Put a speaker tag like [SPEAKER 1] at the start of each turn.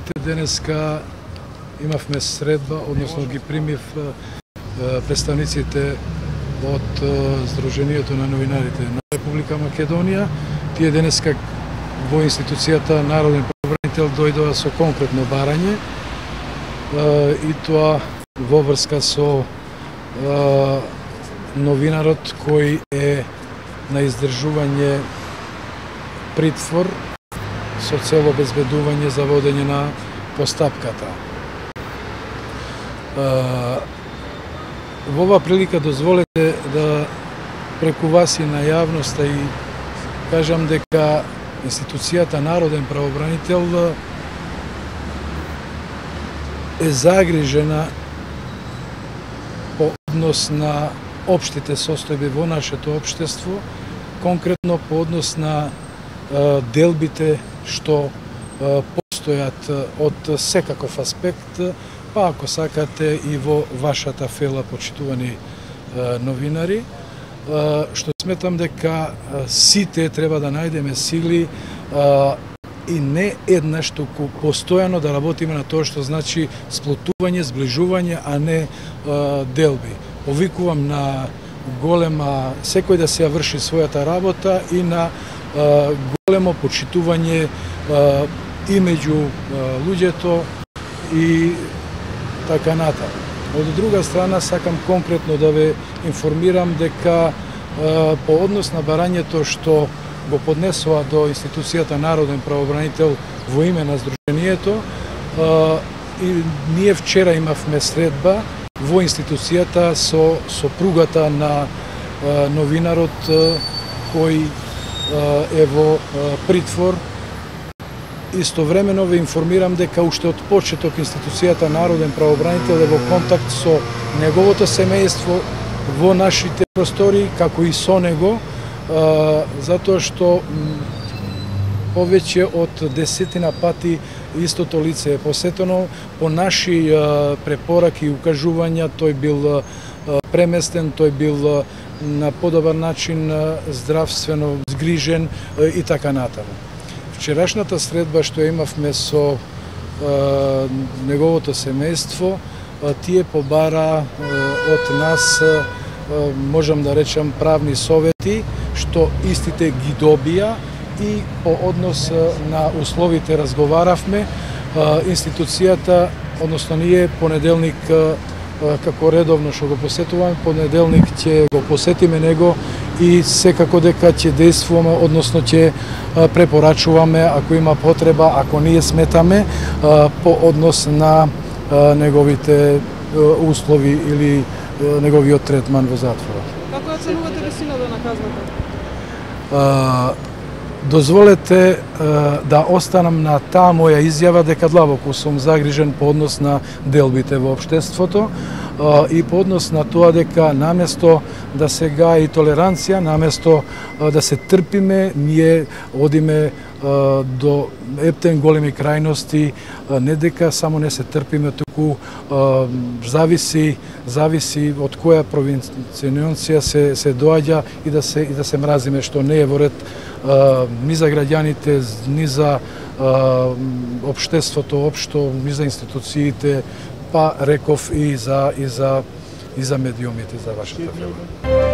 [SPEAKER 1] видите, денеска имавме средба, односно ги примив представниците од Сдруженијето на новинарите на Република Македонија. Тие денеска во институцијата Народен правобранител дојдоа со конкретно барање и тоа во врска со новинарот кој е на издржување притвор со цел обезбедување за водење на постапката. Во оваа прилика дозволете да преку вас и на јавноста и кажам дека институцијата Народен правобранител е загрижена по однос на општите состојби во нашето општество, конкретно по однос на делбите што постојат од секаков аспект, па ако сакате и во вашата фела, почитувани новинари, што сметам дека сите треба да најдеме сили и не еднаш, туку постојано да работиме на тоа што значи сплотување, сближување, а не делби. Повикувам на голема, секој да се врши својата работа и на големо почитување и меѓу луѓето и така натаму. Од друга страна, сакам конкретно да ве информирам дека по однос на барањето што го поднесува до институцијата Народен правобранител во име на Сдруженијето, и ние вчера имавме средба во институцијата со сопругата на новинарот кој е во притвор. Истовремено ве информирам дека уште од почеток институцијата Народен правобранител е во контакт со неговото семејство во нашите простори, како и со него, затоа што повеќе од 10 пати истото лице е посетено. По наши препораки и укажувања тој бил преместен, тој бил на подобар начин здравствено згрижен и така натаму. Вчерашната средба што имавме со неговото семејство, тие побара од нас, можам да речам, правни совети, што истите ги добија и по однос на условите разговаравме. Институцијата, односно ние понеделник, како редовно што го посетуваме, понеделник ќе го посетиме него и секако дека ќе действуваме, односно ќе препорачуваме ако има потреба, ако ние сметаме по однос на неговите услови или неговиот третман во затворот.
[SPEAKER 2] Како оценувате висината на казната?
[SPEAKER 1] Дозволете да останам на таа моја изјава дека длабоко сум загрижен по однос на делбите во општеството и по однос на тоа дека наместо да се гаи толеранција, наместо да се трпиме, ние одиме до ептен големи крајности, не дека само не се трпиме, туку зависи од која провинција се доаѓа и да се мразиме, што не е во ред ни за граѓаните, ни за општеството општо, ни за институциите, па реков и за медиумите, за вашата фирма.